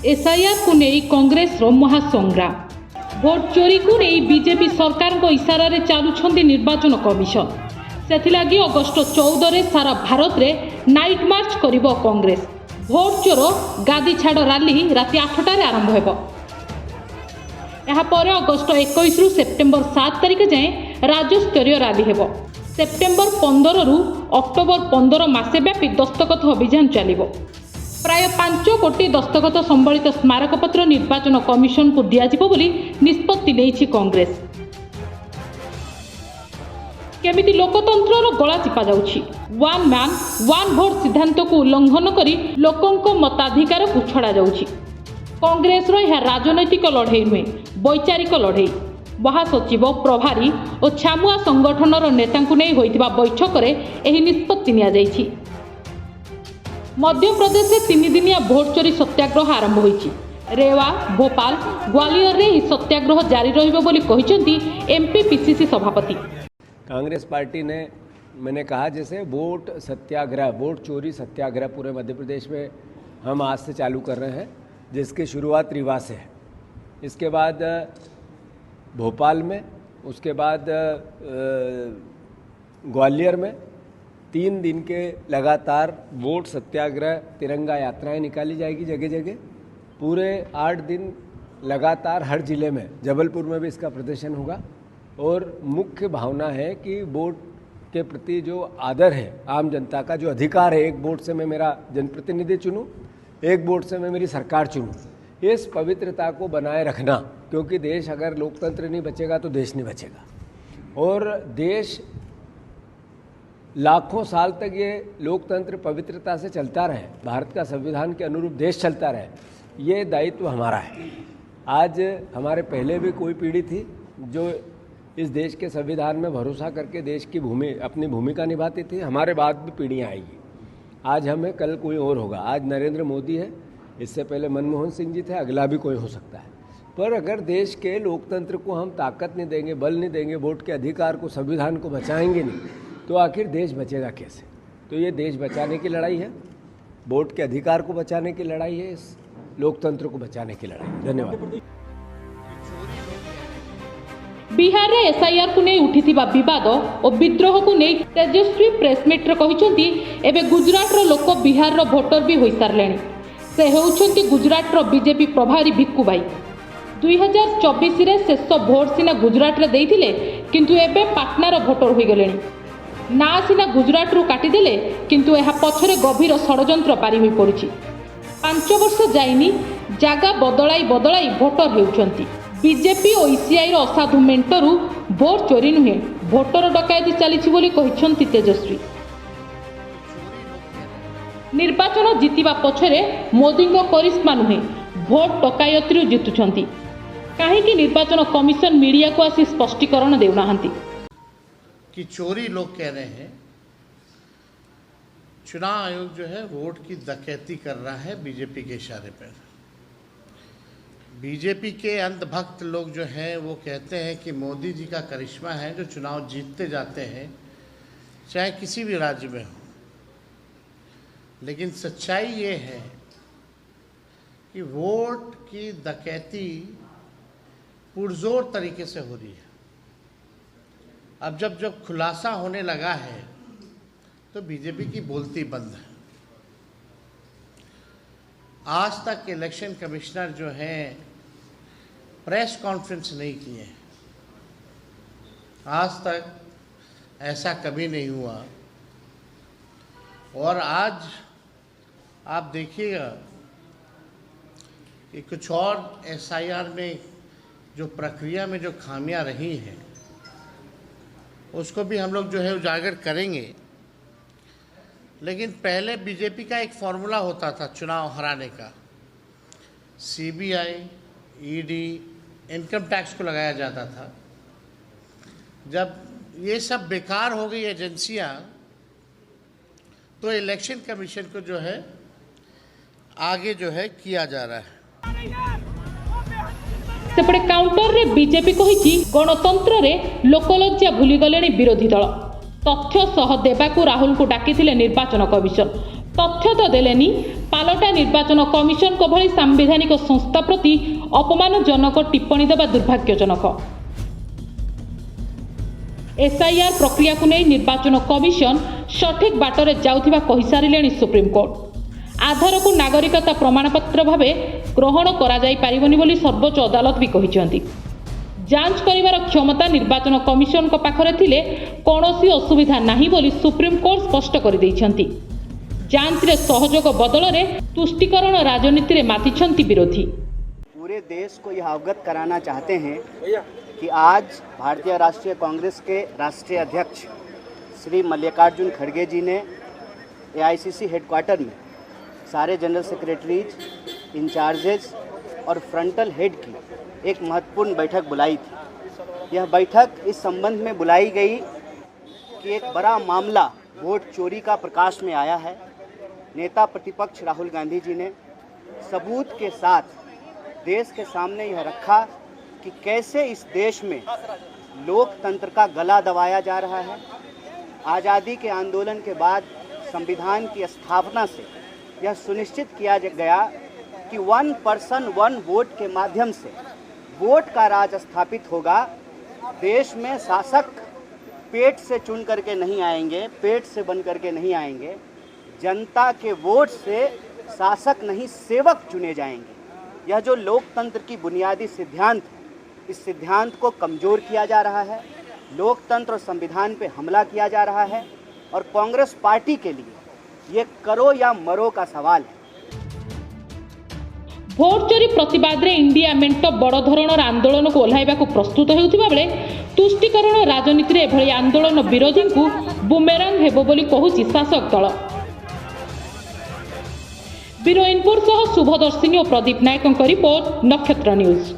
SIR को नहीं कांग्रेस रो महासंग्राम। Vote चोरी को नहीं बीजेपी सरकार को इशारा रे चालुछंती निर्वाचन कमिशन। सेथिलागी अगस्ट 14 रे सारा भारत रे नाइट मार्च करिबो कांग्रेस। भोट चोर गादी छाड़ रैली राति 8 रे आरंभ हेबो। यहाँ पर अगस्ट 21 रु सेप्टेम्बर 7 तारिख जाए राज्यस्तरीय रैली हेबो। सेप्टेम्बर 15 रु अक्टोबर 15 मासे व्यापी दस्तखत अभियान चलिबो। प्राय 5 कोटी दस्तखत संबलित स्मारकपत्र निर्वाचन कमिशन को दियाजिबो बोली निष्पत्ति नेइछि कांग्रेस। केमिति लोकतंत्रर गला चिपा जाउछि। वन मैन वन भोट सिद्धांत को उल्लंघन करी लोकंक मताधिकार को छड़ा जाउछि। कांग्रेस रो यह राजनैतिक लड़ाई नुहे, वैचारिक लड़ाई। महासचिव प्रभारी और छामुआ संगठनर नेतांकु नै होइतिबा बैठक रे एही निष्पत्ति निया जाइछि। मध्य प्रदेश में 3 दिनिया भोट चोरी सत्याग्रह आरंभ होइछि। रेवा, भोपाल, ग्वालियर रे ही सत्याग्रह जारी रहिबो बोली कहिसंती एमपी पीसीसी सभापति। कांग्रेस पार्टी ने मैंने कहा जैसे वोट सत्याग्रह, वोट चोरी सत्याग्रह पूरे मध्य प्रदेश में हम आज से चालू कर रहे हैं, जिसकी शुरुआत रीवा से है। इसके बाद भोपाल में, उसके बाद ग्वालियर में 3 दिन के लगातार वोट सत्याग्रह तिरंगा यात्राएं निकाली जाएगी जगह जगह। पूरे 8 दिन लगातार हर जिले में, जबलपुर में भी इसका प्रदर्शन होगा। और मुख्य भावना है कि वोट के प्रति जो आदर है आम जनता का, जो अधिकार है, एक वोट से मैं मेरा जनप्रतिनिधि चुनूं, एक वोट से मैं मेरी सरकार चुनूं, इस पवित्रता को बनाए रखना। क्योंकि देश अगर लोकतंत्र नहीं बचेगा तो देश नहीं बचेगा। और देश लाखों साल तक ये लोकतंत्र पवित्रता से चलता रहे, भारत का संविधान के अनुरूप देश चलता रहे, ये दायित्व हमारा है। आज हमारे पहले भी कोई पीढ़ी थी जो इस देश के संविधान में भरोसा करके देश की अपनी भूमिका निभाती थी। हमारे बाद भी पीढ़ियाँ आएगी। आज हमें, कल कोई और होगा। आज नरेंद्र मोदी है, इससे पहले मनमोहन सिंह जी थे, अगला भी कोई हो सकता है। पर अगर देश के लोकतंत्र को हम ताकत नहीं देंगे, बल नहीं देंगे, वोट के अधिकार को, संविधान को बचाएंगे नहीं, तो आखिर देश बचेगा कैसे? तो ये देश बचाने की लड़ाई है, वोट के अधिकार को बचाने की लड़ाई है, इस लोकतंत्र को बचाने की लड़ाई। धन्यवाद। बिहार रे एसआईआर को नहीं उठिथिबा विवाद और विद्रोह को नहीं तेजस्वी प्रेसमिट रे कहिसंती एबे गुजरात रो लोक बिहार रो वोटर भी होई सारलेनी। से हेउछंती गुजरात रो बीजेपी प्रभारी भिक्कू भाई। 2024 रे शेष भोट सिना गुजरात रे देइथिले, किंतु एबे पाटना रो वोटर होई गेलेनी। ना सिना गुजरात रू काटी देले, किंतु एहा पछरे गभीर षडयंत्र पारी होई पड़ुछि। 5 वर्ष जाइनी जागा बदलाई बदलाई वोटर हेउछंती। बीजेपी और ईसीआई असाधु मेंटरू भोट चोरी नुहे, भोटर डकायती चली बोली कहिसंती तेजस्वी। निर्वाचन जीतिबा पछरे मोदी को करिश्मा नुहे, भोट डकायती जीतुछंती। काहेकि निर्वाचन कमिशन मीडिया को आसी स्पष्टीकरण देउनाहंती कि चोरी लोग कह रहे हैं। चुनाव आयोग जो है वोट की डकैती कर रहा है बीजेपी के इशारे पर। बीजेपी के अंधभक्त लोग जो हैं वो कहते हैं कि मोदी जी का करिश्मा है जो चुनाव जीतते जाते हैं, चाहे किसी भी राज्य में हो। लेकिन सच्चाई ये है कि वोट की डकैती पुरजोर तरीके से हो रही है। अब जब खुलासा होने लगा है तो बीजेपी की बोलती बंद है। आज तक इलेक्शन कमिश्नर जो हैं प्रेस कॉन्फ्रेंस नहीं किए। आज तक ऐसा कभी नहीं हुआ। और आज आप देखिएगा कि कुछ और एसआईआर में जो प्रक्रिया में जो खामियां रही हैं उसको भी हम लोग जो है उजागर करेंगे। लेकिन पहले बीजेपी का एक फॉर्मूला होता था चुनाव हराने का। सीबीआई, ईडी, इनकम टैक्स को लगाया जाता था। जब ये सब बेकार हो गई एजेंसियां, तो इलेक्शन कमीशन को जो है आगे जो है किया जा रहा है। सेपटे काउंटर रे बीजेपी कहिछि गणतंत्र रे लोकलज्जा भूली गलेनी विरोधी दल। तथ्य सह देबाकू राहुल को डाकिथिले निर्वाचन कमिशन। तथ्य तो देलेनी, पालटा निर्वाचन कमिशन को भली सांविधानिक संस्था प्रति अपमानजनक टिप्पणी देवा दुर्भाग्यजनक। एसआईआर प्रक्रिया को नहीं निर्वाचन कमिशन सठिक बाटर जाउथिबा कहि सारिलेनी सुप्रीमकोर्ट। आधार को नागरिकता प्रमाणपत्र भावे ग्रहण करा जाई पारिबनी बोली सर्वोच्च अदालत भी कहिसेंती। जांच करिवार क्षमता निर्वाचन कमिशन को पाखरे थिले कोनोसी असुविधा नाही बोली सुप्रीमकोर्ट स्पष्ट कर दैछंती। जांच रे सहयोग बदल रे तुष्टिकरण राजनीति रे मातिछंती विरोधी। पूरे देश को यह अवगत कराना चाहते हैं कि आज भारतीय राष्ट्रीय कांग्रेस के राष्ट्रीय अध्यक्ष श्री मल्लिकार्जुन खड़गे जी ने एआईसीसी हेडक्वार्टर में सारे जनरल सेक्रेटरीज, इंचार्जेज और फ्रंटल हेड की एक महत्वपूर्ण बैठक बुलाई थी। यह बैठक इस संबंध में बुलाई गई कि एक बड़ा मामला वोट चोरी का प्रकाश में आया है। नेता प्रतिपक्ष राहुल गांधी जी ने सबूत के साथ देश के सामने यह रखा कि कैसे इस देश में लोकतंत्र का गला दबाया जा रहा है। आज़ादी के आंदोलन के बाद संविधान की स्थापना से यह सुनिश्चित किया गया कि 1 पर्सन 1 वोट के माध्यम से वोट का राज स्थापित होगा। देश में शासक पेट से चुन करके नहीं आएंगे, पेट से बन करके नहीं आएंगे। जनता के वोट से शासक नहीं सेवक चुने जाएंगे। यह जो लोकतंत्र की बुनियादी सिद्धांत है, इस सिद्धांत को कमज़ोर किया जा रहा है। लोकतंत्र और संविधान पे हमला किया जा रहा है और कांग्रेस पार्टी के लिए ये करो या मरो का सवाल है। भोट चोरी प्रतिवाद रे इंडिया मेंट बड़ धरणर आंदोलन को ओह्लाइबा को प्रस्तुत हेउथिबा बेले तुष्टिकरण राजनीति रे एभली आंदोलन विरोधी को बुमेरांग हेबो बोली कहूची शासक दल। ब्यूरो इनपुट सह शुभदर्शिनी और प्रदीप नायक रिपोर्ट, नक्षत्र न्यूज।